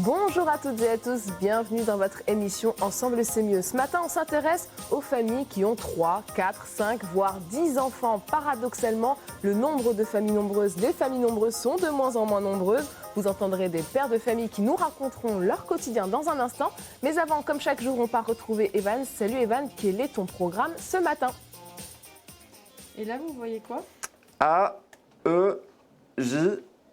Bonjour à toutes et à tous, bienvenue dans votre émission Ensemble c'est mieux. Ce matin, on s'intéresse aux familles qui ont 3, 4, 5, voire 10 enfants. Paradoxalement, le nombre de familles nombreuses, les familles nombreuses sont de moins en moins nombreuses. Vous entendrez des pères de famille qui nous raconteront leur quotidien dans un instant. Mais avant, comme chaque jour, on part retrouver Evan. Salut Evan, quel est ton programme ce matin? Et là, vous voyez quoi? A, E, J...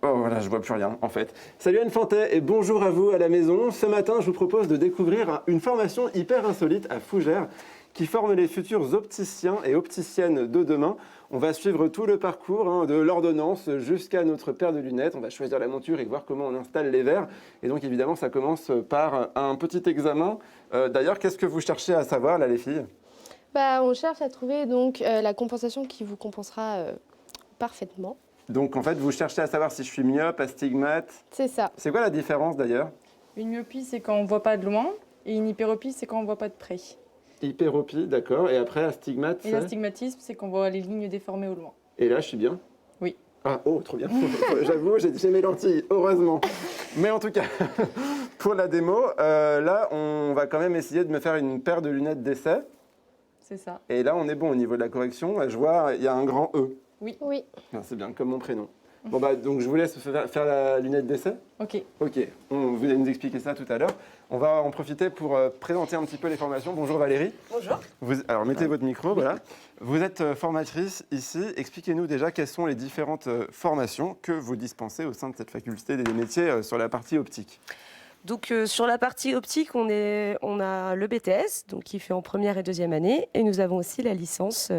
Oh voilà, je vois plus rien en fait. Salut Anne Fantet et bonjour à vous à la maison. Ce matin, je vous propose de découvrir une formation hyper insolite à Fougères qui forme les futurs opticiens et opticiennes de demain. On va suivre tout le parcours de l'ordonnance jusqu'à notre paire de lunettes. On va choisir la monture et voir comment on installe les verres. Et donc évidemment, ça commence par un petit examen. D'ailleurs, qu'est-ce que vous cherchez à savoir là les filles? On cherche à trouver donc la compensation qui vous compensera parfaitement. Donc en fait, vous cherchez à savoir si je suis myope, astigmate. C'est ça. C'est quoi la différence d'ailleurs? Une myopie, c'est quand on ne voit pas de loin, et une hyperopie, c'est quand on ne voit pas de près. Hyperopie, d'accord. Et après, astigmate, Et l'astigmatisme, c'est quand on voit les lignes déformées au loin. Et là, je suis bien? Oui. Ah, oh, trop bien. J'avoue, j'ai mes lentilles, heureusement. Mais en tout cas, pour la démo, là, on va quand même essayer de me faire une paire de lunettes d'essai. C'est ça. Et là, on est bon au niveau de la correction. Je vois, il y a un grand E. Oui. Ah, c'est bien, comme mon prénom. Bon, donc je vous laisse faire la lunette d'essai. Ok. Ok, vous allez nous expliquer ça tout à l'heure. On va en profiter pour présenter un petit peu les formations. Bonjour Valérie. Bonjour. Alors mettez votre micro, voilà. Vous êtes formatrice ici. Expliquez-nous déjà quelles sont les différentes formations que vous dispensez au sein de cette faculté des métiers sur la partie optique. Donc sur la partie optique, on a le BTS, donc qui fait en première et deuxième année, et nous avons aussi la licence,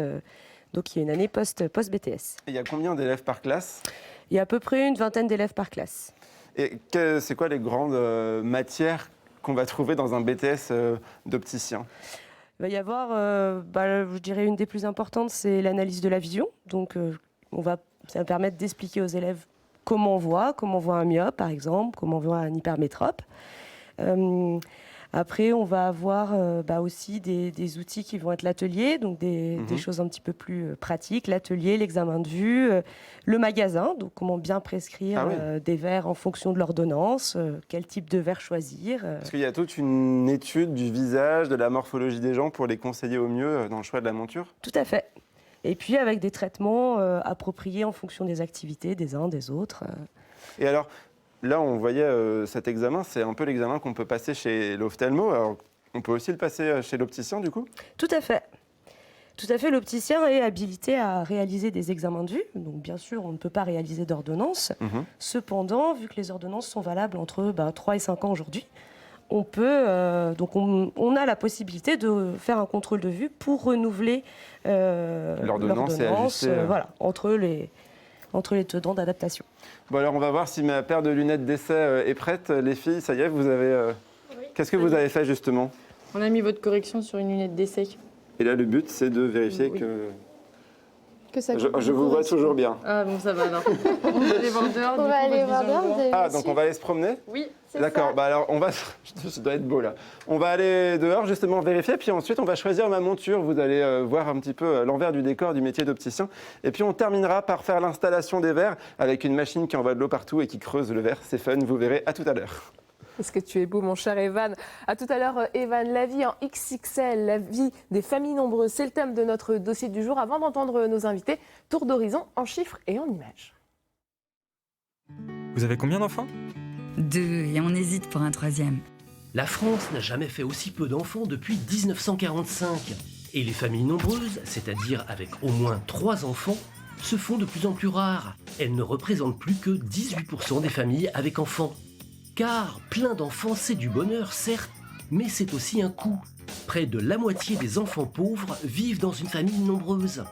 donc qui est une année post-BTS. Il y a combien d'élèves par classe? Il y a à peu près une vingtaine d'élèves par classe. Et c'est quoi les grandes matières qu'on va trouver dans un BTS d'opticien? Il va y avoir, je dirais, une des plus importantes, c'est l'analyse de la vision. Donc ça va permettre d'expliquer aux élèves comment on voit un myope, par exemple, comment on voit un hypermétrope. Après, on va avoir aussi des outils qui vont être l'atelier, donc des choses un petit peu plus pratiques. L'atelier, l'examen de vue, le magasin, donc comment bien prescrire des verres en fonction de l'ordonnance, quel type de verre choisir. Parce qu'il y a toute une étude du visage, de la morphologie des gens pour les conseiller au mieux dans le choix de la monture? Tout à fait. Et puis avec des traitements appropriés en fonction des activités des uns, des autres. Et alors, là, on voyait cet examen, c'est un peu l'examen qu'on peut passer chez l'ophtalmo. Alors, on peut aussi le passer chez l'opticien, du coup? Tout à fait. Tout à fait, l'opticien est habilité à réaliser des examens de vue. Donc, bien sûr, on ne peut pas réaliser d'ordonnance. Cependant, vu que les ordonnances sont valables entre 3 et 5 ans aujourd'hui, on peut, on a la possibilité de faire un contrôle de vue pour renouveler l'ordonnance et ajuster, entre les tenants d'adaptation. Bon, alors on va voir si ma paire de lunettes d'essai est prête. Les filles, ça y est, vous avez... Qu'est-ce que vous avez fait justement? On a mis votre correction sur une lunette d'essai. Et là, le but, c'est de vérifier que ça je vous vois toujours bien. Ah bon, ça va alors. On va aller voir dehors. On va aller voir dehors. Donc on va aller se promener? Oui. D'accord, alors on va... Ça doit être beau là. On va aller dehors justement vérifier, puis ensuite on va choisir ma monture. Vous allez voir un petit peu l'envers du décor du métier d'opticien. Et puis on terminera par faire l'installation des verres avec une machine qui envoie de l'eau partout et qui creuse le verre. C'est fun, vous verrez, à tout à l'heure. Est-ce que tu es beau, mon cher Evan? À tout à l'heure, Evan. La vie en XXL, la vie des familles nombreuses, c'est le thème de notre dossier du jour. Avant d'entendre nos invités, tour d'horizon en chiffres et en images. Vous avez combien d'enfants? 2, et on hésite pour un 3e. La France n'a jamais fait aussi peu d'enfants depuis 1945. Et les familles nombreuses, c'est-à-dire avec au moins 3 enfants, se font de plus en plus rares. Elles ne représentent plus que 18% des familles avec enfants. Car plein d'enfants, c'est du bonheur, certes, mais c'est aussi un coût. Près de la moitié des enfants pauvres vivent dans une famille nombreuse.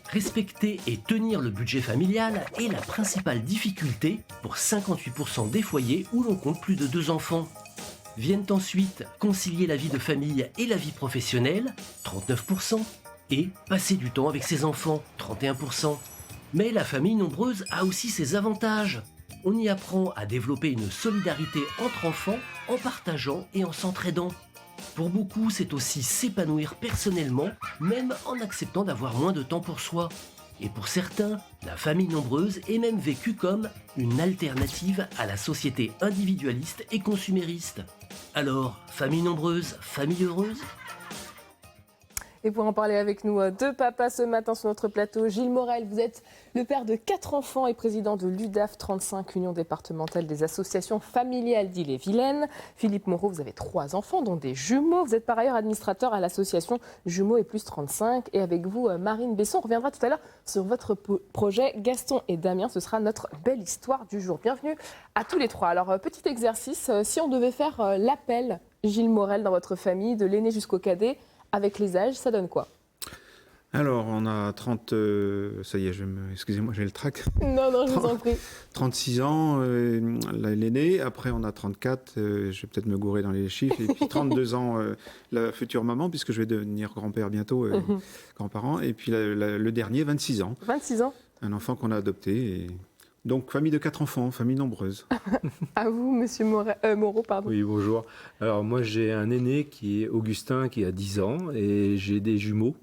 Respecter et tenir le budget familial est la principale difficulté pour 58% des foyers où l'on compte plus de 2 enfants. Viennent ensuite concilier la vie de famille et la vie professionnelle, 39%, et passer du temps avec ses enfants, 31%. Mais la famille nombreuse a aussi ses avantages. On y apprend à développer une solidarité entre enfants en partageant et en s'entraidant. Pour beaucoup, c'est aussi s'épanouir personnellement, même en acceptant d'avoir moins de temps pour soi. Et pour certains, la famille nombreuse est même vécue comme une alternative à la société individualiste et consumériste. Alors, famille nombreuse, famille heureuse ? Et pour en parler avec nous, deux papas ce matin sur notre plateau. Gilles Morel, vous êtes le père de 4 enfants et président de l'UDAF 35, Union départementale des associations familiales d'Ille-et-Vilaine. Philippe Moreau, vous avez 3 enfants, dont des jumeaux. Vous êtes par ailleurs administrateur à l'association Jumeaux et Plus 35. Et avec vous, Marine Besson, on reviendra tout à l'heure sur votre projet Gaston et Damien. Ce sera notre belle histoire du jour. Bienvenue à tous les 3. Alors, petit exercice, si on devait faire l'appel, Gilles Morel, dans votre famille, de l'aîné jusqu'au cadet, avec les âges, ça donne quoi? Alors, on a 30... ça y est, excusez-moi, j'ai le trac. Non, je vous en prie. 36 ans, l'aîné. Après, on a 34, je vais peut-être me gourer dans les chiffres. Et puis 32 ans, la future maman, puisque je vais devenir grand-père bientôt, grands-parents. Et puis le dernier, 26 ans. 26 ans. Un enfant qu'on a adopté. Et... Donc, famille de 4 enfants, famille nombreuse. À vous, monsieur Moreau, pardon. Oui, bonjour. Alors, moi, j'ai un aîné qui est Augustin, qui a 10 ans, et j'ai des jumeaux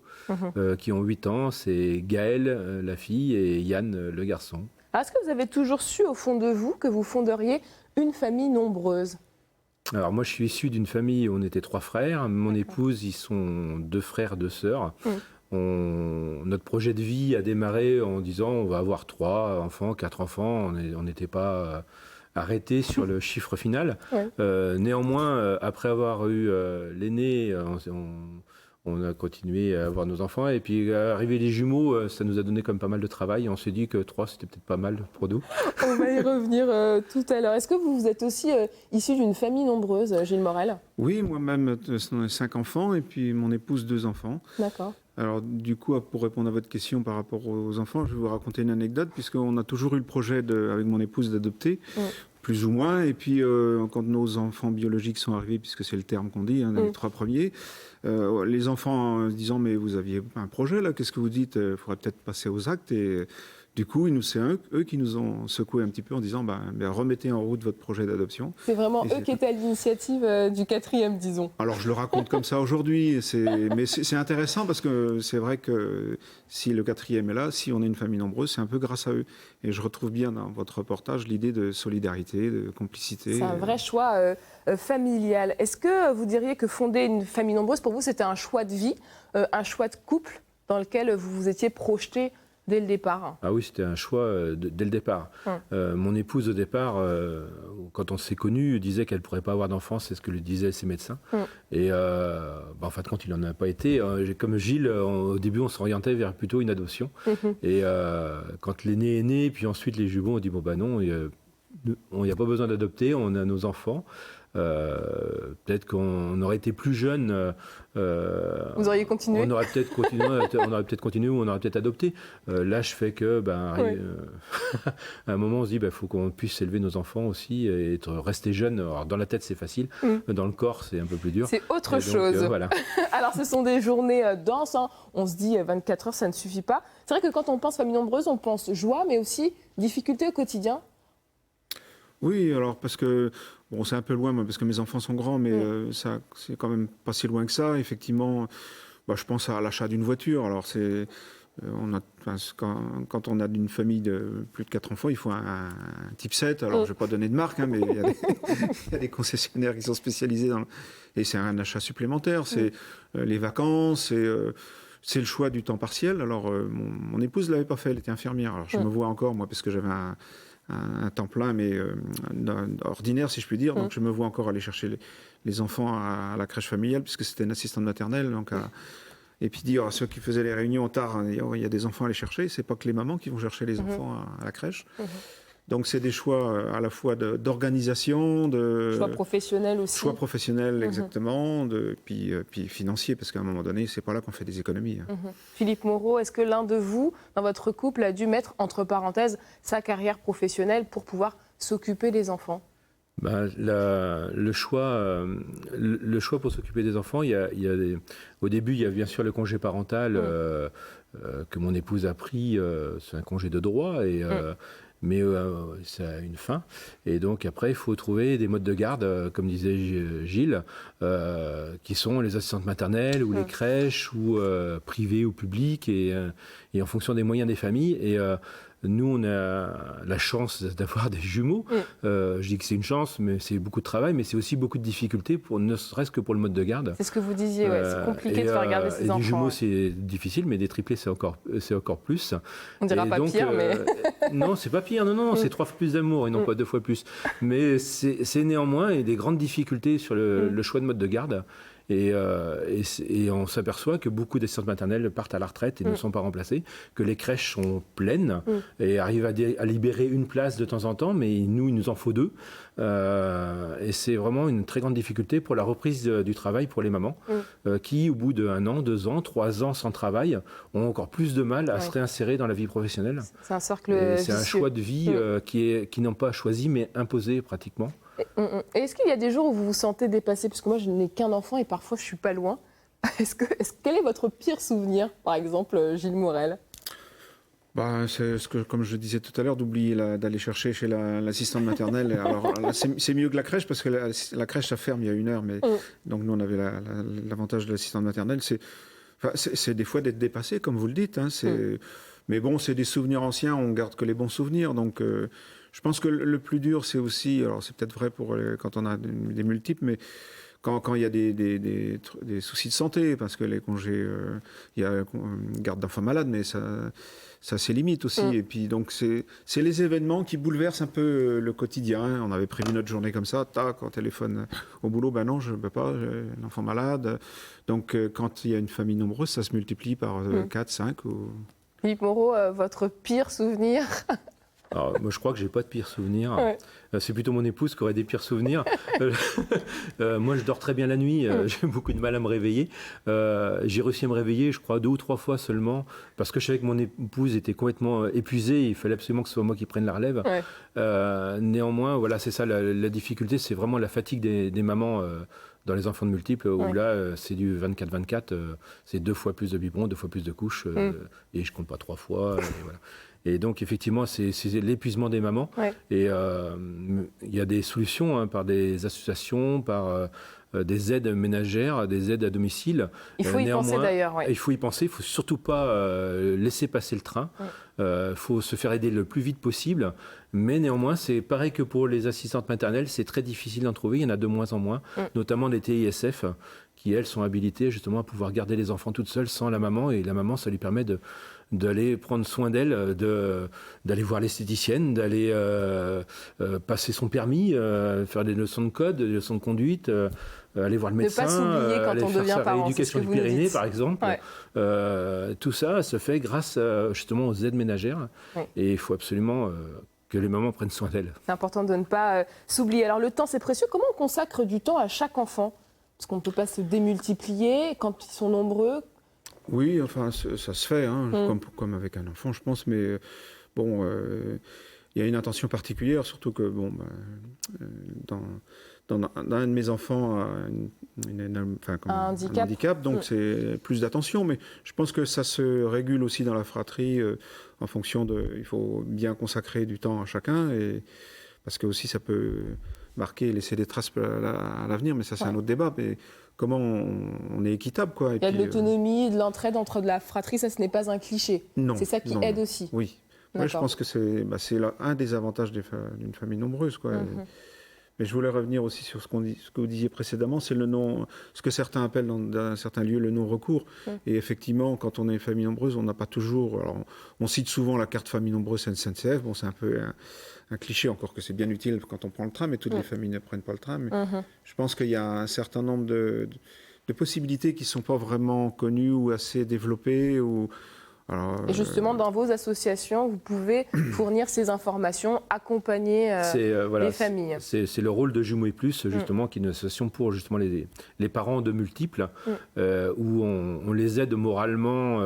qui ont 8 ans. C'est Gaël, la fille, et Yann, le garçon. Est-ce que vous avez toujours su, au fond de vous, que vous fonderiez une famille nombreuse? Alors, moi, je suis issu d'une famille où on était 3 frères. Mon épouse, ils sont 2 frères, 2 sœurs. Notre projet de vie a démarré en disant on va avoir 3 enfants, 4 enfants. On n'était pas arrêté sur le chiffre final. Néanmoins, après avoir eu l'aîné, on a continué à avoir nos enfants. Et puis, arrivé les jumeaux, ça nous a donné comme pas mal de travail. On s'est dit que 3, c'était peut-être pas mal pour nous. On va y revenir tout à l'heure. Est-ce que vous êtes aussi issu d'une famille nombreuse, Gilles Morel? Oui, moi-même, 5 enfants, et puis mon épouse, 2 enfants. D'accord. Alors, du coup, pour répondre à votre question par rapport aux enfants, je vais vous raconter une anecdote, puisqu'on a toujours eu le projet, avec mon épouse, d'adopter, plus ou moins. Et puis, quand nos enfants biologiques sont arrivés, puisque c'est le terme qu'on dit, les 3 premiers, les enfants disant « Mais vous aviez un projet, là, qu'est-ce que vous dites? Il faudrait peut-être passer aux actes. » Et du coup, c'est eux qui nous ont secoué un petit peu en disant remettez en route votre projet d'adoption. C'est vraiment eux qui étaient à l'initiative du 4e, disons. Alors, je le raconte comme ça aujourd'hui, mais c'est intéressant parce que c'est vrai que si le 4e est là, si on est une famille nombreuse, c'est un peu grâce à eux. Et je retrouve bien dans votre reportage l'idée de solidarité, de complicité. C'est un vrai choix familial. Est-ce que vous diriez que fonder une famille nombreuse, pour vous, c'était un choix de vie, un choix de couple dans lequel vous vous étiez projeté dès le départ? Ah oui, c'était un choix dès le départ. Mon épouse, au départ, quand on s'est connus, disait qu'elle ne pourrait pas avoir d'enfant, c'est ce que lui disaient ses médecins. Et en fait, quand il n'en a pas été, comme Gilles, au début, on s'orientait vers plutôt une adoption. Et quand l'aîné est né, puis ensuite les jumeaux ont dit, non, il n'y a pas besoin d'adopter, on a nos enfants. Peut-être qu'on aurait été plus jeune. Vous auriez continué? On aurait peut-être continué, ou on aurait peut-être adopté. L'âge fait que, à un moment, on se dit, faut qu'on puisse élever nos enfants aussi et rester jeune. Alors, dans la tête, c'est facile. Dans le corps, c'est un peu plus dur. C'est autre chose. Voilà. Alors, ce sont des journées denses. On se dit 24 heures, ça ne suffit pas. C'est vrai que quand on pense famille nombreuse, on pense joie, mais aussi difficultés au quotidien. Oui, alors parce que c'est un peu loin, moi, parce que mes enfants sont grands, mais ça, c'est quand même pas si loin que ça. Effectivement, je pense à l'achat d'une voiture. Alors quand on a une famille de plus de 4 enfants, il faut un type 7. Alors je ne vais pas donner de marque, mais il y a des concessionnaires qui sont spécialisés et c'est un achat supplémentaire. C'est les vacances, c'est le choix du temps partiel. Alors mon épouse ne l'avait pas fait, elle était infirmière. Alors je me vois encore, moi, parce que j'avais un temps plein, mais ordinaire, si je puis dire. Donc, je me vois encore aller chercher les enfants à la crèche familiale, puisque c'était une assistante maternelle. Donc, et puis dire à ceux qui faisaient les réunions tard, il y a des enfants à aller chercher. C'est pas que les mamans qui vont chercher les enfants à la crèche. Donc, c'est des choix à la fois d'organisation, choix professionnel aussi. Choix professionnel, exactement, puis financier, parce qu'à un moment donné, c'est pas là qu'on fait des économies. Philippe Moreau, est-ce que l'un de vous, dans votre couple, a dû mettre entre parenthèses sa carrière professionnelle pour pouvoir s'occuper des enfants? Le choix pour s'occuper des enfants, au début, il y a bien sûr le congé parental que mon épouse a pris, c'est un congé de droit, mais ça a une fin. Et donc après, il faut trouver des modes de garde, comme disait Gilles, qui sont les assistantes maternelles ou les crèches, ou privées ou publiques, et en fonction des moyens des familles. Et nous, on a la chance d'avoir des jumeaux. Je dis que c'est une chance, mais c'est beaucoup de travail, mais c'est aussi beaucoup de difficultés, ne serait-ce que pour le mode de garde. C'est ce que vous disiez, c'est compliqué de faire garder ses enfants. Des jumeaux, c'est difficile, mais des triplés, c'est encore plus. On dira pas pire, mais... Non, c'est pas pire, non, c'est 3 fois plus d'amour et non pas 2 fois plus. Mais c'est néanmoins des grandes difficultés sur le choix de mode de garde. Et on s'aperçoit que beaucoup d'assistantes maternelles partent à la retraite et ne sont pas remplacées, que les crèches sont pleines et arrivent à libérer une place de temps en temps, mais il nous en faut 2. Et c'est vraiment une très grande difficulté pour la reprise du travail pour les mamans, qui, au bout d'1 an, 2 ans, 3 ans sans travail, ont encore plus de mal à se réinsérer dans la vie professionnelle. C'est un cercle vicieux. C'est un choix de vie qui n'ont pas choisi, mais imposé pratiquement. Et est-ce qu'il y a des jours où vous vous sentez dépassé? Parce que moi, je n'ai qu'un enfant et parfois, je ne suis pas loin. Quel est votre pire souvenir, par exemple, Gilles Morel? C'est comme je disais tout à l'heure, d'oublier d'aller chercher chez l'assistante maternelle. Alors là, c'est mieux que la crèche, parce que la crèche, ça ferme il y a 1 heure. Mais, donc nous, on avait l'avantage de l'assistante maternelle. C'est des fois d'être dépassé, comme vous le dites. Hein, mais bon, c'est des souvenirs anciens, on garde que les bons souvenirs. Donc je pense que le plus dur, c'est aussi, alors c'est peut-être vrai quand on a des multiples, mais quand il y a des soucis de santé, parce que les congés, il y a garde d'enfants malades, mais ça c'est limite aussi. Et puis donc c'est les événements qui bouleversent un peu le quotidien. On avait prévu notre journée comme ça, tac, on téléphone au boulot, ben non, je ne peux pas, j'ai un enfant malade. Donc quand il y a une famille nombreuse, ça se multiplie par 4, 5 ou... Philippe Moreau, votre pire souvenir? Alors, moi, je crois que j'ai pas de pire souvenir. C'est plutôt mon épouse qui aurait des pires souvenirs. Moi, je dors très bien la nuit. J'ai beaucoup de mal à me réveiller. J'ai réussi à me réveiller, je crois, 2 ou 3 fois seulement, parce que je savais que mon épouse était complètement épuisée. Il fallait absolument que ce soit moi qui prenne la relève. Néanmoins, voilà, c'est ça la difficulté, c'est vraiment la fatigue des mamans. Dans les enfants de multiples, où là, c'est du 24-24, c'est 2 fois plus de biberons, 2 fois plus de couches, et je compte pas 3 fois. Et voilà. Et donc, effectivement, c'est l'épuisement des mamans. Et il y a des solutions par des associations, par des aides ménagères, des aides à domicile. Il faut y penser d'ailleurs. Il faut y penser, il ne faut surtout pas laisser passer le train. Il faut se faire aider le plus vite possible. Mais néanmoins, c'est pareil que pour les assistantes maternelles, c'est très difficile d'en trouver. Il y en a de moins en moins, notamment les TISF, qui, elles, sont habilitées justement à pouvoir garder les enfants toutes seules sans la maman. Et la maman, ça lui permet d'aller prendre soin d'elle, d'aller voir l'esthéticienne, d'aller passer son permis, faire des leçons de code, des leçons de conduite, aller voir le médecin, ne pas s'oublier quand aller on faire devient sa parent, rééducation du Pyrénées, par exemple. Tout ça se fait grâce justement aux aides ménagères. Et il faut absolument que les mamans prennent soin d'elles. C'est important de ne pas s'oublier. Alors le temps, c'est précieux. Comment on consacre du temps à chaque enfant? Parce qu'on ne peut pas se démultiplier quand ils sont nombreux. Oui, enfin, ça se fait, hein, comme avec un enfant, je pense, mais bon, il y a une intention particulière, surtout que, bon, dans un de mes enfants a un handicap, donc c'est plus d'attention, mais je pense que ça se régule aussi dans la fratrie en fonction il faut bien consacrer du temps à chacun, parce que aussi ça peut marquer et laisser des traces à l'avenir, mais ça c'est un autre débat. Mais comment on est équitable, quoi. Il y a de l'autonomie, de l'entraide entre de la fratrie, ça ce n'est pas un cliché. Non. C'est ça qui aide aussi. Oui. Ouais, je pense que c'est un des avantages d'une famille nombreuse, quoi. Mais je voulais revenir aussi sur ce que vous disiez précédemment, c'est ce que certains appellent dans certains lieux le non-recours. Et effectivement, quand on est une famille nombreuse, on n'a pas toujours... Alors, on cite souvent la carte famille nombreuse SNCF. Bon, c'est un peu un cliché, encore que c'est bien utile quand on prend le train, mais toutes les familles ne prennent pas le train. Mais je pense qu'il y a un certain nombre de possibilités qui ne sont pas vraiment connues ou assez développées. Et justement, dans vos associations, vous pouvez fournir ces informations, accompagner les familles. C'est le rôle de Jumeaux et Plus, justement, qui est une association pour justement les parents de multiples, où on les aide moralement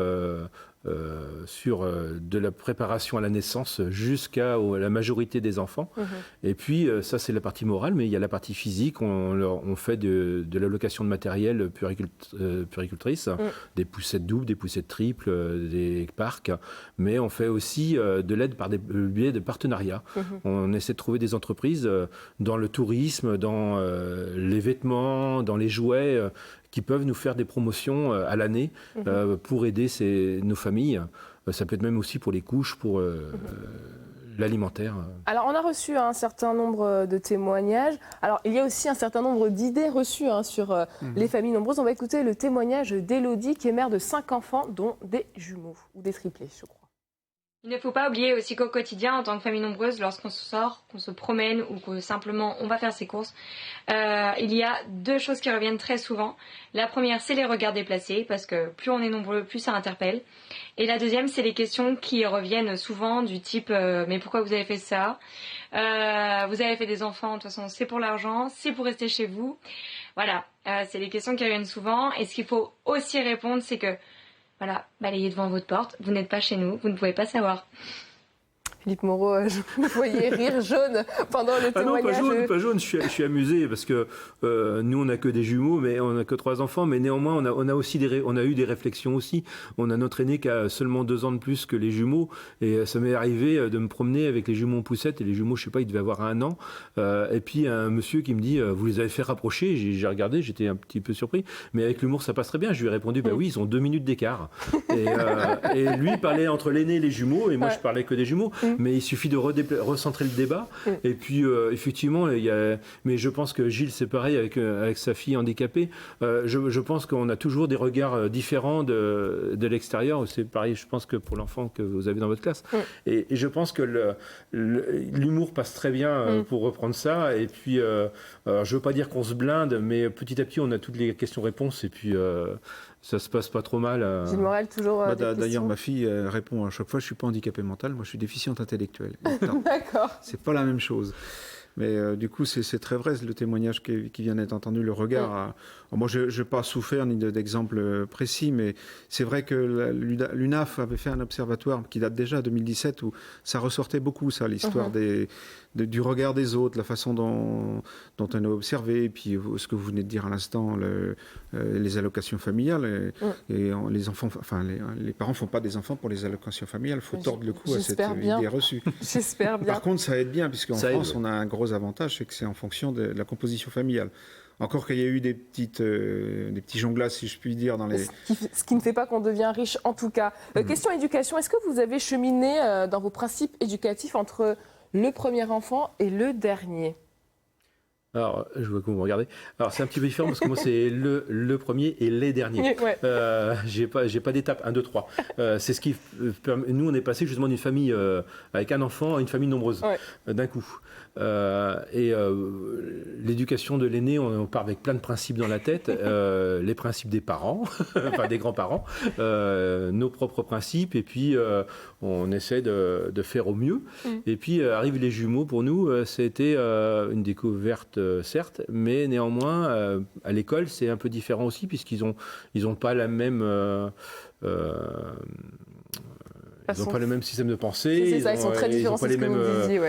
sur de la préparation à la naissance jusqu'à la majorité des enfants. Et puis, ça, c'est la partie morale, mais il y a la partie physique. On fait de l'allocation de matériel puéricultrice, des poussettes doubles, des poussettes triples, des parcs, mais on fait aussi de l'aide par des biais de partenariats. On essaie de trouver des entreprises dans le tourisme, dans les vêtements, dans les jouets, qui peuvent nous faire des promotions à l'année pour aider nos familles. Ça peut être même aussi pour les couches, pour l'alimentaire. Alors, on a reçu un certain nombre de témoignages. Alors, il y a aussi un certain nombre d'idées reçues sur les familles nombreuses. On va écouter le témoignage d'Élodie, qui est mère de 5 enfants, dont des jumeaux, ou des triplés, je crois. Il ne faut pas oublier aussi qu'au quotidien, en tant que famille nombreuse, lorsqu'on sort, qu'on se promène ou que simplement on va faire ses courses, il y a 2 choses qui reviennent très souvent. La première, c'est les regards déplacés, parce que plus on est nombreux, plus ça interpelle. Et la deuxième, c'est les questions qui reviennent souvent du type mais pourquoi vous avez fait ça ? Vous avez fait des enfants, de toute façon c'est pour l'argent, c'est pour rester chez vous. Voilà, c'est les questions qui reviennent souvent. Et ce qu'il faut aussi répondre, c'est que voilà, balayez devant votre porte, vous n'êtes pas chez nous, vous ne pouvez pas savoir. Philippe Moreau, je vous voyais rire jaune pendant le témoignage. Non, pas jaune, je suis amusé parce que nous, on n'a que des jumeaux, mais on n'a que 3 enfants, mais néanmoins, on a eu des réflexions aussi. On a notre aîné qui a seulement 2 ans de plus que les jumeaux, et ça m'est arrivé de me promener avec les jumeaux en poussette, et les jumeaux, je sais pas, ils devaient avoir 1 an, et puis un monsieur qui me dit, vous les avez fait rapprocher, j'ai regardé, j'étais un petit peu surpris, mais avec l'humour, ça passe très bien. Je lui ai répondu, bah oui, ils ont 2 minutes d'écart. Et lui parlait entre l'aîné et les jumeaux, et moi, je parlais que des jumeaux. Mais il suffit de recentrer le débat. Et puis, effectivement, mais je pense que Gilles, c'est pareil avec sa fille handicapée. Je pense qu'on a toujours des regards différents de l'extérieur. C'est pareil, je pense que pour l'enfant que vous avez dans votre classe. Et je pense que l'humour passe très bien pour reprendre ça. Et puis, je ne veux pas dire qu'on se blinde, mais petit à petit, on a toutes les questions-réponses. Et puis, ça se passe pas trop mal. Gilles Morel, toujours d'ailleurs, ma fille répond à chaque fois, je suis pas handicapée mentale, moi je suis déficiente intellectuelle. D'accord. C'est pas la même chose. Mais du coup, c'est très vrai, le témoignage qui vient d'être entendu, le regard. Moi, je n'ai pas souffert ni d'exemple précis, mais c'est vrai que l'UNAF avait fait un observatoire qui date déjà de 2017 où ça ressortait beaucoup, ça, l'histoire du regard des autres, la façon dont on a observé, et puis ce que vous venez de dire à l'instant, les allocations familiales. Et les enfants, enfin, les parents ne font pas des enfants pour les allocations familiales. Il faut tordre le cou à cette idée reçue. J'espère bien. Par contre, ça aide bien, puisqu'en France, on a un gros avantage, c'est que c'est en fonction de la composition familiale. Encore qu'il y a eu des petits jonglages, si je puis dire, dans les... Ce qui ne fait pas qu'on devient riche, en tout cas. Question éducation, est-ce que vous avez cheminé dans vos principes éducatifs entre le premier enfant et le dernier ? Alors, je vois que vous me regardez. Alors, c'est un petit peu différent parce que moi, c'est le premier et les derniers. J'ai pas d'étape 1, 2, 3. C'est ce qui permet. Nous, on est passé justement d'une famille avec un enfant à une famille nombreuse d'un coup. L'éducation de l'aîné, on part avec plein de principes dans la tête. Les principes des parents, enfin des grands-parents, nos propres principes, et puis on essaie de faire au mieux. Et puis arrivent les jumeaux. Pour nous, c'était une découverte. Certes, mais néanmoins, à l'école, c'est un peu différent aussi, puisqu'ils ont pas la même... ils n'ont pas le même système de pensée. C'est ça, ils sont très différents, c'est ce que vous disiez.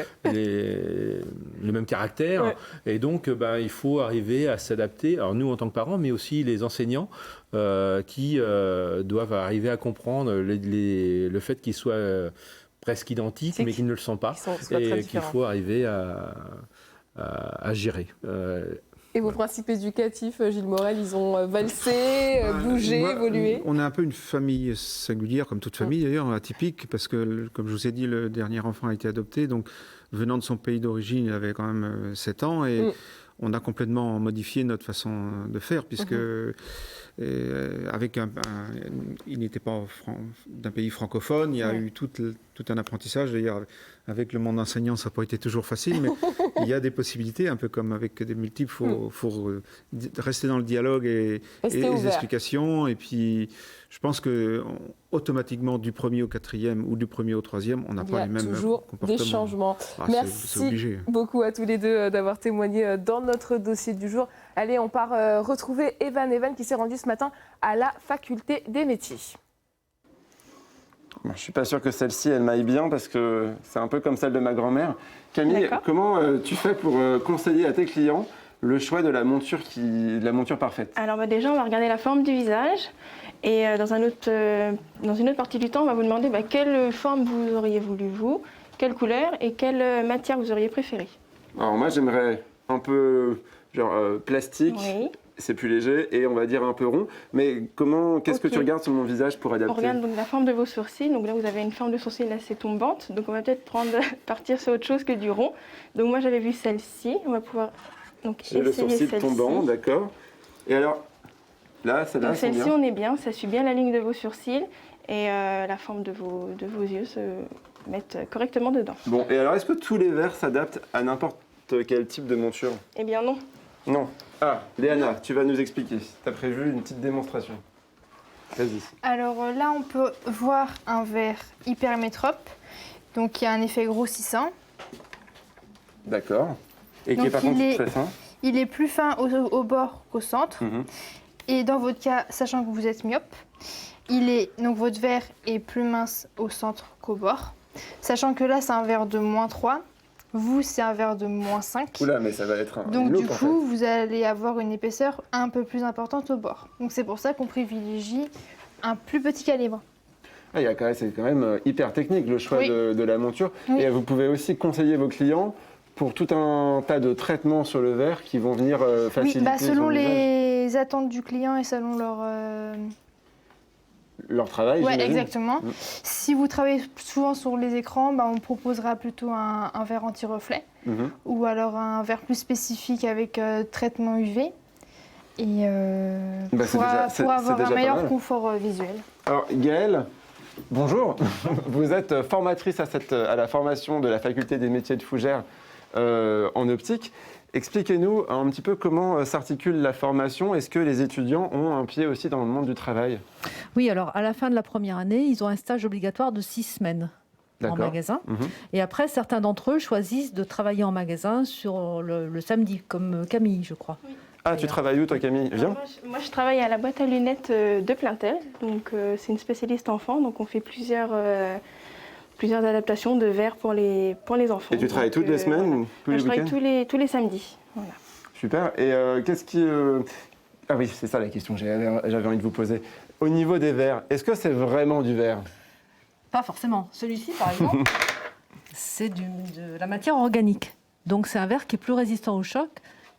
Le même caractère. Et donc, il faut arriver à s'adapter. Alors nous, en tant que parents, mais aussi les enseignants qui doivent arriver à comprendre le fait qu'ils soient presque identiques, mais qu'ils ne le sont pas. Et qu'il faut arriver à gérer. Et vos principes éducatifs, Gilles Morel, ils ont valsé, bougé, évolué ? On a un peu une famille singulière, comme toute famille d'ailleurs, atypique, parce que, comme je vous ai dit, le dernier enfant a été adopté, donc venant de son pays d'origine, il avait quand même 7 ans, et on a complètement modifié notre façon de faire, puisque il n'était pas d'un pays francophone, il y a eu tout un apprentissage. D'ailleurs, avec le monde enseignant, ça n'a pas été toujours facile, mais il y a des possibilités, un peu comme avec des multiples, il faut rester dans le dialogue et les explications. Et puis, je pense que automatiquement, du premier au quatrième ou du premier au troisième, on n'a pas les mêmes comportements. Il y a toujours des changements. Merci beaucoup à tous les deux d'avoir témoigné dans notre dossier du jour. Allez, on part retrouver Evan qui s'est rendu ce matin à la faculté des métiers. Bon, je suis pas sûr que celle-ci, elle m'aille bien parce que c'est un peu comme celle de ma grand-mère. Camille, comment tu fais pour conseiller à tes clients le choix de la monture parfaite? Alors déjà, on va regarder la forme du visage. Et dans une autre partie du temps, on va vous demander quelle forme vous auriez voulu vous, quelle couleur et quelle matière vous auriez préféré. Alors moi, j'aimerais un peu plastique. Oui. C'est plus léger et on va dire un peu rond. Mais qu'est-ce que tu regardes sur mon visage pour adapter? On regarde donc la forme de vos sourcils. Donc là, vous avez une forme de sourcil assez tombante. Donc on va peut-être partir sur autre chose que du rond. Donc moi, j'avais vu celle-ci. On va pouvoir J'ai le sourcil tombant, d'accord. Et alors, là, celle-là, celle-ci, on est bien. Ça suit bien la ligne de vos sourcils et la forme de vos yeux se mettent correctement dedans. Bon, et alors, est-ce que tous les verres s'adaptent à n'importe quel type de monture? Eh bien non. Non. Ah, Léana, tu vas nous expliquer. Tu as prévu une petite démonstration. Vas-y. Alors là, on peut voir un verre hypermétrope, donc qui a un effet grossissant. D'accord. Et donc qui est par contre très fin. Il est plus fin au bord qu'au centre. Et dans votre cas, sachant que vous êtes myope, donc votre verre est plus mince au centre qu'au bord. Sachant que là, c'est un verre de -3. Vous, c'est un verre de -5. Oula, mais ça va être un donc look, du coup, vous allez avoir une épaisseur un peu plus importante au bord. Donc c'est pour ça qu'on privilégie un plus petit calibre. Ah, c'est quand même hyper technique le choix de la monture. Oui. Et vous pouvez aussi conseiller vos clients pour tout un tas de traitements sur le verre qui vont venir faciliter selon son les attentes du client et selon leur travail. Ouais, exactement. Si vous travaillez souvent sur les écrans, on proposera plutôt un verre anti-reflet ou alors un verre plus spécifique avec traitement UV et pour avoir un meilleur confort visuel. Alors Gaëlle, bonjour. Vous êtes formatrice à la formation de la faculté des métiers de Fougères en optique. Expliquez-nous un petit peu comment s'articule la formation. Est-ce que les étudiants ont un pied aussi dans le monde du travail? Oui, alors à la fin de la première année, ils ont un stage obligatoire de 6 semaines en magasin. Et après, certains d'entre eux choisissent de travailler en magasin sur le samedi, comme Camille, je crois. Oui. Ah, tu travailles où toi, Camille? Viens. Moi, je travaille à la boîte à lunettes de Plaintel. Donc, c'est une spécialiste enfant. Donc, on fait plusieurs adaptations de verres pour les enfants. Et tu travailles toutes les semaines, tous les week-ends? Je travaille tous les samedis. Voilà. Super. Et qu'est-ce qui... Ah oui, c'est ça la question que j'avais envie de vous poser. Au niveau des verres, est-ce que c'est vraiment du verre? Pas forcément. Celui-ci, par exemple, c'est de la matière organique. Donc c'est un verre qui est plus résistant au choc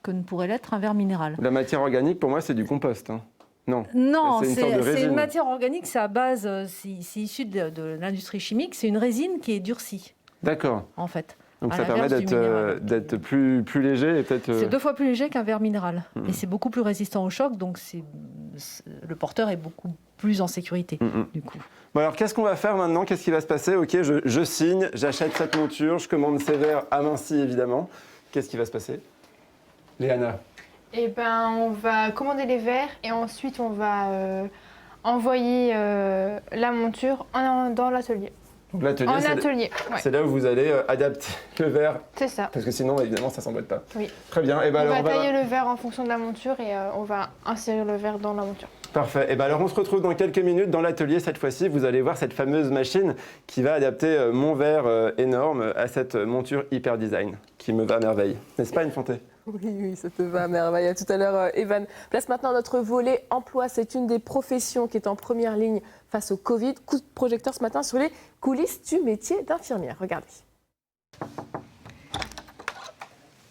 que ne pourrait l'être un verre minéral. La matière organique, pour moi, c'est du compost. Hein. Non, c'est une matière organique, c'est à base, c'est issu de l'industrie chimique, c'est une résine qui est durcie. D'accord. En fait. Donc ça permet d'être plus léger et peut-être... C'est 2 fois plus léger qu'un verre minéral. Et c'est beaucoup plus résistant au choc, donc le porteur est beaucoup plus en sécurité, du coup. Bon alors, qu'est-ce qu'on va faire maintenant? Qu'est-ce qui va se passer? Ok, je signe, j'achète cette monture, je commande ces verres amincis, évidemment. Qu'est-ce qui va se passer? Léana? On va commander les verres et ensuite on va envoyer la monture dans l'atelier. Donc l'atelier, c'est là où vous allez adapter le verre. C'est ça. Parce que sinon, évidemment, ça ne s'emboîte pas. Oui. Très bien. On va tailler le verre en fonction de la monture et on va insérer le verre dans la monture. Parfait. Et alors on se retrouve dans quelques minutes dans l'atelier. Cette fois-ci, vous allez voir cette fameuse machine qui va adapter mon verre énorme à cette monture hyper design qui me va à merveille. N'est-ce pas, Infante? Oui, ça te va à merveille. À tout à l'heure, Evan. Place maintenant notre volet emploi. C'est une des professions qui est en première ligne face au Covid. Coup de projecteur ce matin sur les coulisses du métier d'infirmière. Regardez.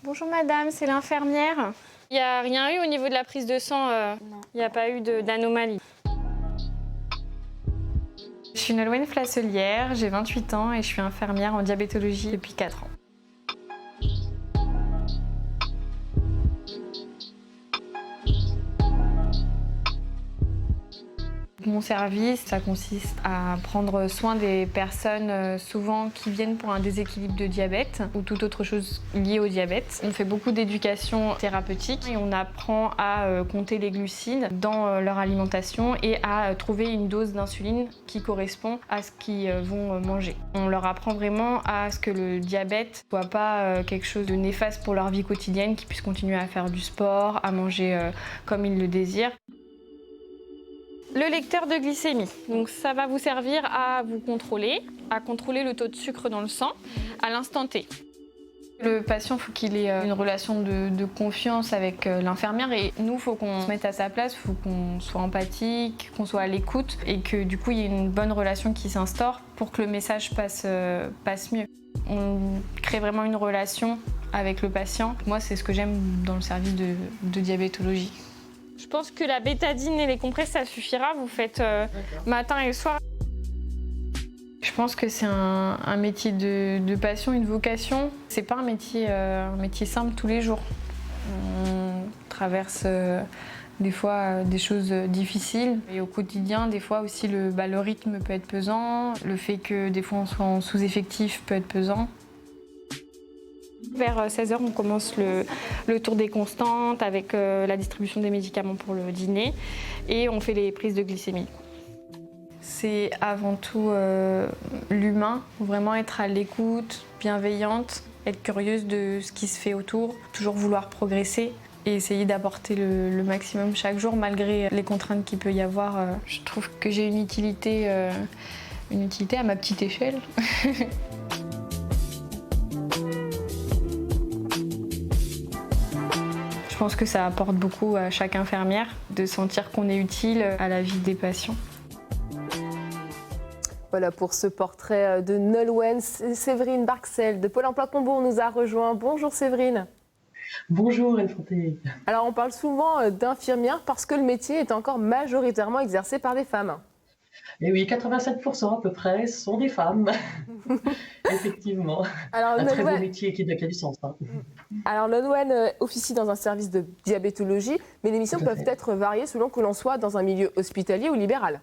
Bonjour madame, c'est l'infirmière. Il n'y a rien eu au niveau de la prise de sang, il n'y a pas eu d'anomalie. Je suis Nolwenn Flasselière, j'ai 28 ans et je suis infirmière en diabétologie depuis 4 ans. Mon service, ça consiste à prendre soin des personnes souvent qui viennent pour un déséquilibre de diabète ou toute autre chose liée au diabète. On fait beaucoup d'éducation thérapeutique et on apprend à compter les glucides dans leur alimentation et à trouver une dose d'insuline qui correspond à ce qu'ils vont manger. On leur apprend vraiment à ce que le diabète ne soit pas quelque chose de néfaste pour leur vie quotidienne, qu'ils puissent continuer à faire du sport, à manger comme ils le désirent. Le lecteur de glycémie. Donc ça va vous servir à vous contrôler, à contrôler le taux de sucre dans le sang à l'instant T. Le patient, il faut qu'il ait une relation de confiance avec l'infirmière et nous, il faut qu'on se mette à sa place, il faut qu'on soit empathique, qu'on soit à l'écoute et que du coup, il y ait une bonne relation qui s'instaure pour que le message passe mieux. On crée vraiment une relation avec le patient. Moi, c'est ce que j'aime dans le service de diabétologie. Je pense que la bétadine et les compresses, ça suffira. Vous faites matin et soir. Je pense que c'est un métier de passion, une vocation. C'est pas un métier simple tous les jours. On traverse des fois des choses difficiles. Et au quotidien, des fois aussi, le rythme peut être pesant. Le fait que des fois on soit en sous-effectif peut être pesant. Vers 16h, on commence le tour des constantes avec la distribution des médicaments pour le dîner et on fait les prises de glycémie. C'est avant tout l'humain, vraiment être à l'écoute, bienveillante, être curieuse de ce qui se fait autour, toujours vouloir progresser et essayer d'apporter le maximum chaque jour malgré les contraintes qu'il peut y avoir. Je trouve que j'ai une utilité à ma petite échelle. Je pense que ça apporte beaucoup à chaque infirmière de sentir qu'on est utile à la vie des patients. Voilà pour ce portrait de Nolwenn. Séverine Barxel de Pôle emploi Combourg nous a rejoint. Bonjour Séverine. Bonjour Anne-Fontaine. Alors on parle souvent d'infirmière parce que le métier est encore majoritairement exercé par des femmes. Et oui, 87% à peu près sont des femmes. Effectivement. Alors, un très beau métier qui a du sens. Hein. Alors Nolwenn officie dans un service de diabétologie, mais les missions peuvent être variées selon que l'on soit dans un milieu hospitalier ou libéral.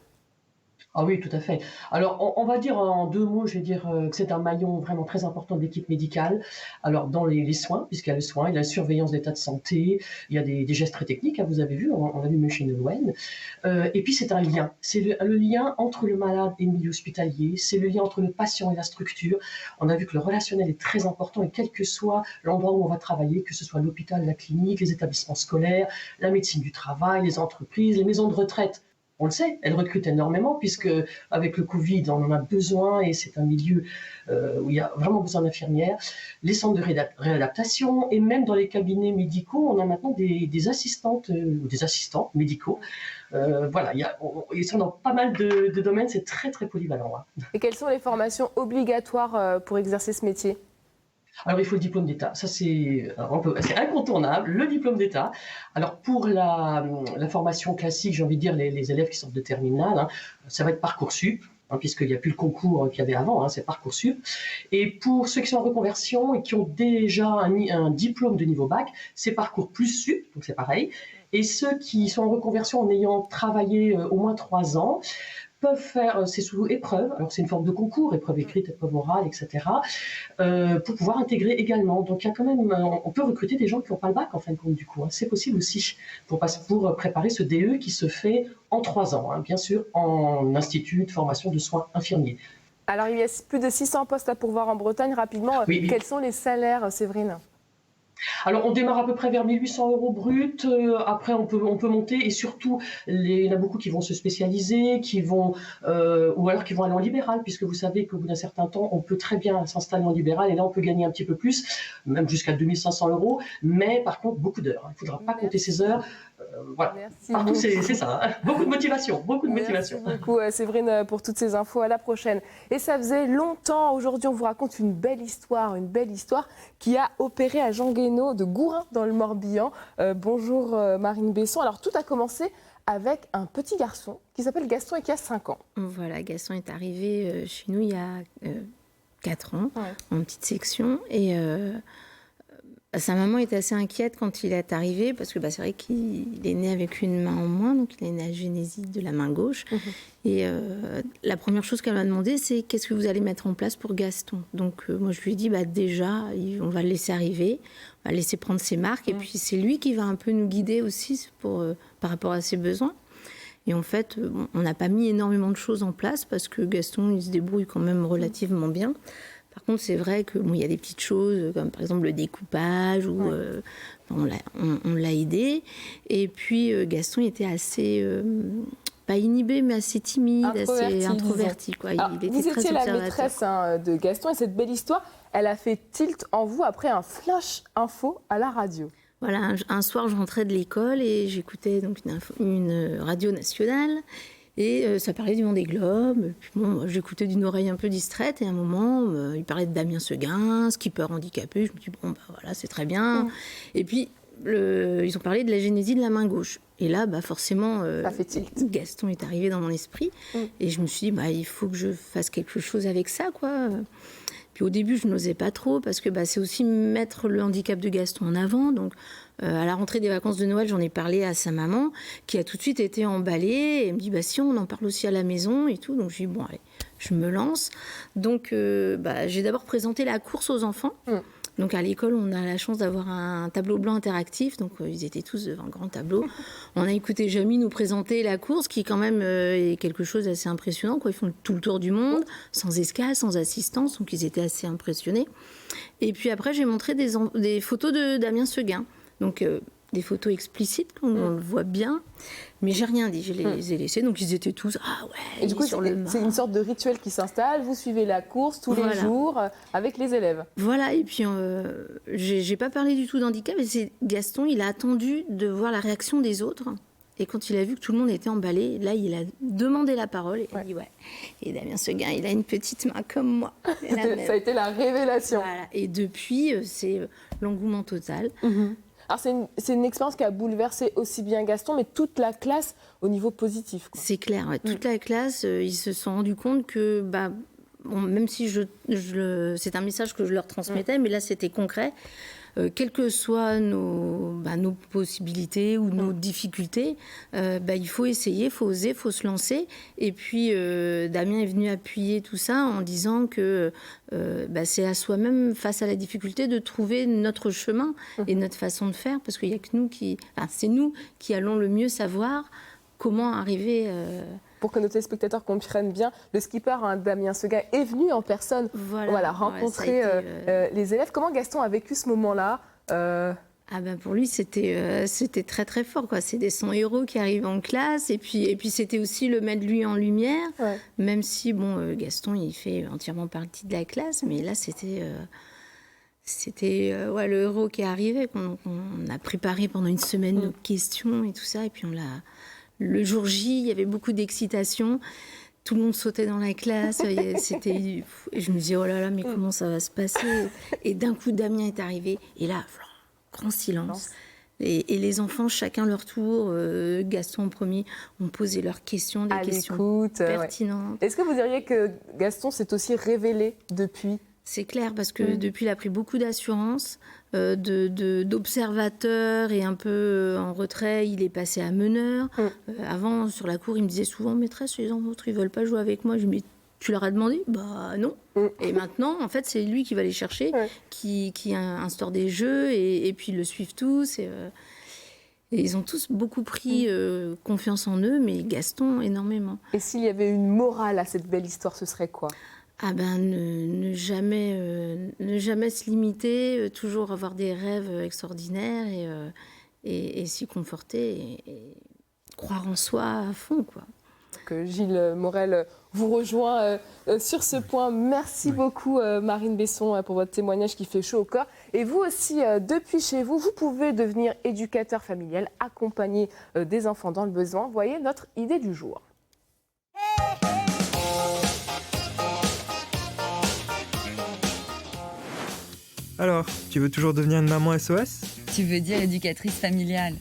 Ah oui, tout à fait. Alors, on va dire en deux mots, je vais dire que c'est un maillon vraiment très important de l'équipe médicale. Alors, dans les soins, puisqu'il y a le soin, il y a la surveillance d'état de santé, il y a des gestes très techniques, hein, vous avez vu, on a vu même chez Nolwenn. Et puis, c'est un lien. C'est le lien entre le malade et le milieu hospitalier, c'est le lien entre le patient et la structure. On a vu que le relationnel est très important et quel que soit l'endroit où on va travailler, que ce soit l'hôpital, la clinique, les établissements scolaires, la médecine du travail, les entreprises, les maisons de retraite. On le sait, elles recrutent énormément puisque avec le Covid, on en a besoin et c'est un milieu où il y a vraiment besoin d'infirmières. Les centres de réadaptation et même dans les cabinets médicaux, on a maintenant des assistantes ou des assistants médicaux. Voilà, ils sont dans pas mal de domaines, c'est très très polyvalent. Hein. Et quelles sont les formations obligatoires pour exercer ce métier ? Alors, il faut le diplôme d'État. Ça, c'est incontournable, le diplôme d'État. Alors, pour la formation classique, j'ai envie de dire, les élèves qui sortent de terminale, hein, ça va être Parcoursup, hein, puisqu'il n'y a plus le concours qu'il y avait avant, hein, c'est Parcoursup. Et pour ceux qui sont en reconversion et qui ont déjà un diplôme de niveau bac, c'est Parcours plus Sup, donc c'est pareil. Et ceux qui sont en reconversion en ayant travaillé au moins 3 ans, peuvent faire, c'est sous épreuve, alors c'est une forme de concours, épreuve écrite, épreuve orale, etc., pour pouvoir intégrer également. Donc il y a quand même, on peut recruter des gens qui n'ont pas le bac en fin de compte du coup, hein. C'est possible aussi pour préparer ce DE qui se fait en 3 ans, hein, bien sûr, en institut de formation de soins infirmiers. Alors il y a plus de 600 postes à pourvoir en Bretagne, rapidement, oui. Quels sont les salaires, Séverine ? Alors, on démarre à peu près vers 1 800 € brut. Après, on peut monter et surtout, il y en a beaucoup qui vont se spécialiser, ou alors qui vont aller en libéral, puisque vous savez qu'au bout d'un certain temps, on peut très bien s'installer en libéral et là, on peut gagner un petit peu plus, même jusqu'à 2 500 €. Mais par contre, beaucoup d'heures. Il ne faudra pas compter ces heures. Voilà. Merci partout, c'est ça. Hein. Beaucoup de motivation. Merci beaucoup, Séverine, pour toutes ces infos. À la prochaine. Et ça faisait longtemps. Aujourd'hui, on vous raconte une belle histoire qui a opéré à Jean Guénaud de Gourin dans le Morbihan. Bonjour Marine Besson. Alors tout a commencé avec un petit garçon qui s'appelle Gaston et qui a 5 ans. Voilà, Gaston est arrivé chez nous il y a 4 ans, en petite section. Et sa maman était assez inquiète quand il est arrivé parce que c'est vrai qu'il est né avec une main en moins, donc il est né à génésie de la main gauche. Et la première chose qu'elle m'a demandé, c'est qu'est-ce que vous allez mettre en place pour Gaston. Donc moi je lui ai dit déjà, on va le laisser arriver, on va le laisser prendre ses marques et puis c'est lui qui va un peu nous guider aussi par rapport à ses besoins. Et en fait, on n'a pas mis énormément de choses en place parce que Gaston, il se débrouille quand même relativement bien. Par contre, c'est vrai qu'il y a des petites choses, comme par exemple le découpage, où on l'a aidé. Et puis, Gaston était assez pas inhibé, mais assez timide, assez Introverti, introverti. Quoi. Alors, Il était vous très étiez la observateur. maîtresse de Gaston et cette belle histoire, elle a fait tilt en vous après un flash info à la radio. Voilà, un soir, je rentrais de l'école et j'écoutais donc une radio nationale. Et ça parlait du Vendée Globe. Puis bon, moi, j'écoutais d'une oreille un peu distraite. Et à un moment, il parlait de Damien Seguin, skipper handicapé. Je me dis, bon, bah voilà, c'est très bien. Et puis, ils ont parlé de la génésie de la main gauche. Et là, bah, forcément, Gaston est arrivé dans mon esprit. Et je me suis dit, bah, il faut que je fasse quelque chose avec ça, quoi. Puis au début, je n'osais pas trop parce que bah, c'est aussi mettre le handicap de Gaston en avant. Donc, à la rentrée des vacances de Noël, j'en ai parlé à sa maman qui a tout de suite été emballée. Et elle me dit, bah, si on en parle aussi à la maison et tout. Donc, je dis, bon, allez, je me lance. Donc, j'ai d'abord présenté la course aux enfants. Donc à l'école, on a la chance d'avoir un tableau blanc interactif. Donc ils étaient tous devant un grand tableau. On a écouté Jamie nous présenter la course, qui quand même est quelque chose d'assez impressionnant, quoi. Ils font tout le tour du monde, sans escale, sans assistance. Donc ils étaient assez impressionnés. Et puis après, j'ai montré des photos de Damien Seguin. Donc des photos explicites, on le voit bien. Mais j'ai rien dit, je les ai laissés. Donc ils étaient tous, ah ouais. Et du coup, c'est une sorte de rituel qui s'installe. Vous suivez la course tous les jours avec les élèves. Voilà, et puis j'ai pas parlé du tout d'handicap. Et c'est Gaston, il a attendu de voir la réaction des autres. Et quand il a vu que tout le monde était emballé, là, il a demandé la parole. Et il a dit, ouais. Et Damien Seguin, il a une petite main comme moi. Ça a été la révélation. Voilà. Et depuis, c'est l'engouement total. Alors c'est une expérience qui a bouleversé aussi bien Gaston, mais toute la classe au niveau positif, quoi. C'est clair, ouais. Toute la classe, ils se sont rendus compte que, bah, bon, même si c'est un message que je leur transmettais, mais là c'était concret. Quelles que soient nos possibilités ou nos difficultés, il faut essayer, il faut oser, il faut se lancer. Et puis, Damien est venu appuyer tout ça en disant que c'est à soi-même, face à la difficulté, de trouver notre chemin et notre façon de faire, parce qu'il n'y a que nous c'est nous qui allons le mieux savoir comment arriver... Pour que nos téléspectateurs comprennent bien, le skipper Damien Seguin est venu en personne rencontrer les élèves. Comment Gaston a vécu ce moment-là Pour lui, c'était très très fort, quoi. C'était son héros qui arrive en classe, et puis c'était aussi le mettre lui en lumière, même si Gaston il fait entièrement partie de la classe, mais là c'était le héros qui est arrivé, qu'on a préparé pendant une semaine nos questions et tout ça, et puis le jour J, il y avait beaucoup d'excitation. Tout le monde sautait dans la classe. Et je me disais, oh là là, mais comment ça va se passer? Et d'un coup, Damien est arrivé. Et là, grand silence. Et les enfants, chacun leur tour, Gaston en premier, ont posé leurs questions, des questions pertinentes. Est-ce que vous diriez que Gaston s'est aussi révélé depuis? C'est clair, parce que depuis, il a pris beaucoup d'assurance, d'observateur et un peu en retrait. Il est passé à meneur. Avant, sur la cour, il me disait souvent, maîtresse, les autres, ils veulent pas jouer avec moi. Je me dis, tu leur as demandé? Bah non. Et maintenant, en fait, c'est lui qui va les chercher, qui instaure des jeux, et puis ils le suivent tous. Et ils ont tous beaucoup pris confiance en eux, mais Gaston, énormément. Et s'il y avait une morale à cette belle histoire, ce serait quoi? Ne jamais se limiter, toujours avoir des rêves extraordinaires et s'y conforter et croire en soi à fond, quoi. Que Gilles Morel vous rejoint sur ce point. Merci beaucoup Marine Besson pour votre témoignage qui fait chaud au corps. Et vous aussi, depuis chez vous, vous pouvez devenir éducateur familial, accompagner des enfants dans le besoin. Voyez notre idée du jour. Alors, tu veux toujours devenir une maman SOS? Tu veux dire éducatrice familiale?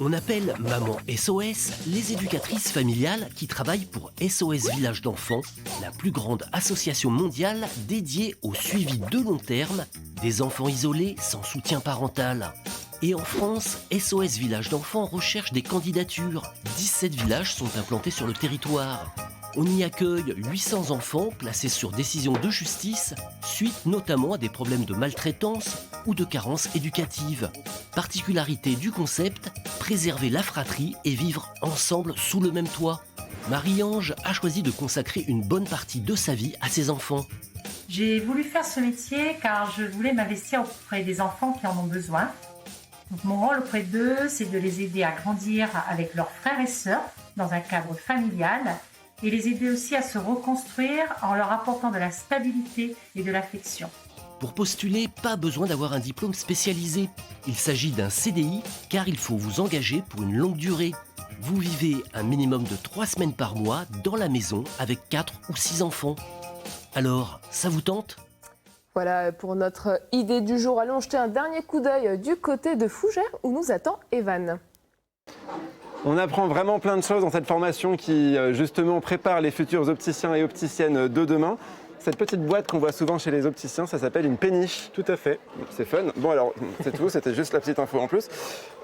On appelle Maman SOS les éducatrices familiales qui travaillent pour SOS Village d'enfants, la plus grande association mondiale dédiée au suivi de long terme des enfants isolés sans soutien parental. Et en France, SOS Village d'enfants recherche des candidatures. 17 villages sont implantés sur le territoire. On y accueille 800 enfants placés sur décision de justice, suite notamment à des problèmes de maltraitance ou de carences éducatives. Particularité du concept, préserver la fratrie et vivre ensemble sous le même toit. Marie-Ange a choisi de consacrer une bonne partie de sa vie à ses enfants. J'ai voulu faire ce métier car je voulais m'investir auprès des enfants qui en ont besoin. Donc, mon rôle auprès d'eux, c'est de les aider à grandir avec leurs frères et sœurs, dans un cadre familial et les aider aussi à se reconstruire en leur apportant de la stabilité et de l'affection. Pour postuler, pas besoin d'avoir un diplôme spécialisé. Il s'agit d'un CDI car il faut vous engager pour une longue durée. Vous vivez un minimum de 3 semaines par mois dans la maison avec 4 ou 6 enfants. Alors, ça vous tente ? Voilà pour notre idée du jour. Allons jeter un dernier coup d'œil du côté de Fougères où nous attend Evan. On apprend vraiment plein de choses dans cette formation qui justement prépare les futurs opticiens et opticiennes de demain. Cette petite boîte qu'on voit souvent chez les opticiens, ça s'appelle une péniche. Tout à fait. C'est fun. Bon alors, c'est tout, c'était juste la petite info en plus.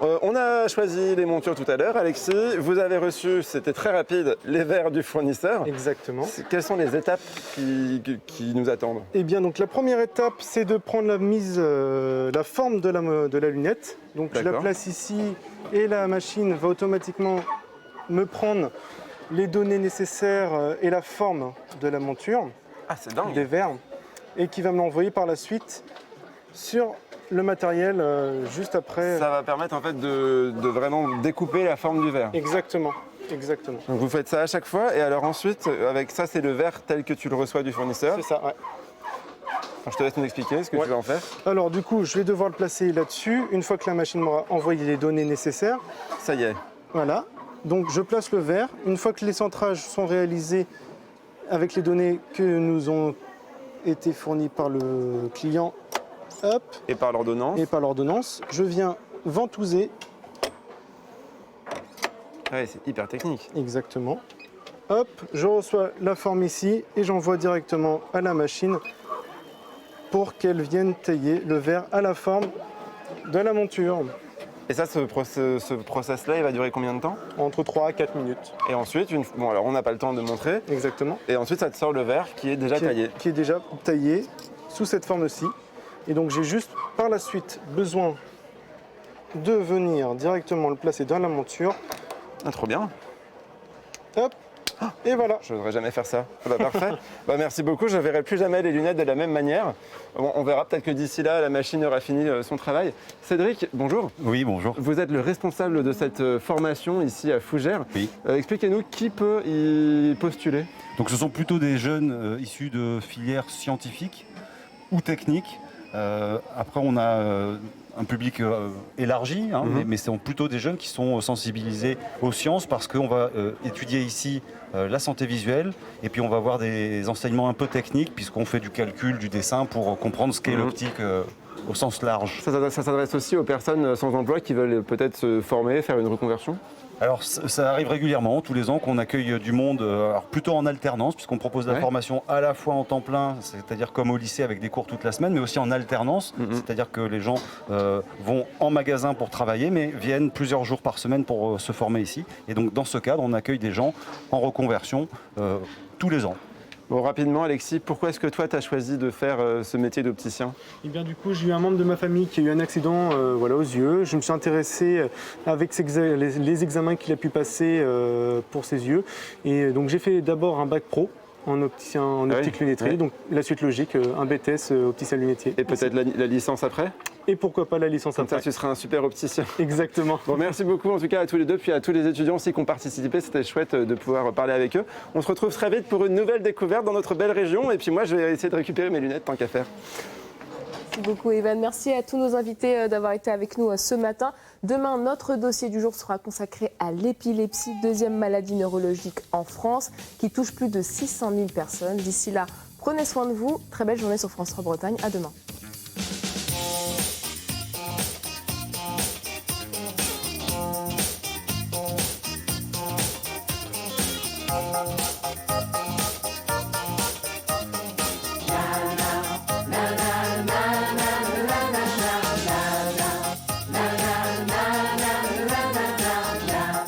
On a choisi les montures tout à l'heure. Alexis, vous avez reçu, c'était très rapide, les verres du fournisseur. Exactement. Quelles sont les étapes qui nous attendent ? Eh bien, donc la première étape, c'est de prendre la forme de la lunette. Donc je la place ici et la machine va automatiquement me prendre les données nécessaires et la forme de la monture. Ah, c'est dingue. Des verres, et qui va me l'envoyer par la suite sur le matériel juste après. Ça va permettre en fait de vraiment découper la forme du verre. Exactement, exactement. Donc vous faites ça à chaque fois, et alors ensuite, avec ça, c'est le verre tel que tu le reçois du fournisseur. C'est ça, ouais. Alors, je te laisse nous expliquer ce que tu vas en faire. Alors du coup, je vais devoir le placer là-dessus, une fois que la machine m'aura envoyé les données nécessaires. Ça y est. Voilà, donc je place le verre, une fois que les centrages sont réalisés, avec les données que nous ont été fournies par le client, hop. Et par l'ordonnance. Et par l'ordonnance, je viens ventouser. Ouais, c'est hyper technique. Exactement. Hop, je reçois la forme ici et j'envoie directement à la machine pour qu'elle vienne tailler le verre à la forme de la monture. Et ça, ce process-là, il va durer combien de temps ? Entre 3 à 4 minutes. Et ensuite, bon alors on n'a pas le temps de montrer. Exactement. Et ensuite, ça te sort le verre qui est déjà taillé. Qui est déjà taillé sous cette forme-ci. Et donc j'ai juste par la suite besoin de venir directement le placer dans la monture. Ah, trop bien. Hop. Et voilà. Je n'oserais jamais faire ça. Ah bah, parfait. Merci beaucoup. Je ne verrai plus jamais les lunettes de la même manière. Bon, on verra peut-être que d'ici là, la machine aura fini son travail. Cédric, bonjour. Oui, bonjour. Vous êtes le responsable de cette formation ici à Fougères. Oui. Expliquez-nous qui peut y postuler. Donc ce sont plutôt des jeunes issus de filières scientifiques ou techniques. Après, on a un public élargi, mais ce sont plutôt des jeunes qui sont sensibilisés aux sciences parce qu'on va étudier ici la santé visuelle et puis on va avoir des enseignements un peu techniques puisqu'on fait du calcul, du dessin pour comprendre ce qu'est l'optique au sens large. Ça s'adresse aussi aux personnes sans emploi qui veulent peut-être se former, faire une reconversion ? Alors ça arrive régulièrement, tous les ans, qu'on accueille du monde, alors plutôt en alternance, puisqu'on propose la formation à la fois en temps plein, c'est-à-dire comme au lycée avec des cours toute la semaine, mais aussi en alternance, c'est-à-dire que les gens vont en magasin pour travailler, mais viennent plusieurs jours par semaine pour se former ici. Et donc dans ce cadre, on accueille des gens en reconversion tous les ans. Bon, rapidement, Alexis, pourquoi est-ce que toi, tu as choisi de faire ce métier d'opticien ? Eh bien, du coup, j'ai eu un membre de ma famille qui a eu un accident aux yeux. Je me suis intéressé avec les examens qu'il a pu passer pour ses yeux. Et donc, j'ai fait d'abord un bac pro en optique lunetterie. Donc, la suite logique, un BTS opticien lunetier. Et peut-être la licence après ? Et pourquoi pas la licence après ? Comme ça, tu seras un super opticien. Exactement. Bon, merci beaucoup en tout cas à tous les deux, puis à tous les étudiants aussi qui ont participé. C'était chouette de pouvoir parler avec eux. On se retrouve très vite pour une nouvelle découverte dans notre belle région. Et puis moi, je vais essayer de récupérer mes lunettes tant qu'à faire. Merci beaucoup, Evan. Merci à tous nos invités d'avoir été avec nous ce matin. Demain, notre dossier du jour sera consacré à l'épilepsie, deuxième maladie neurologique en France, qui touche plus de 600 000 personnes. D'ici là, prenez soin de vous. Très belle journée sur France 3 Bretagne. À demain. Thank you.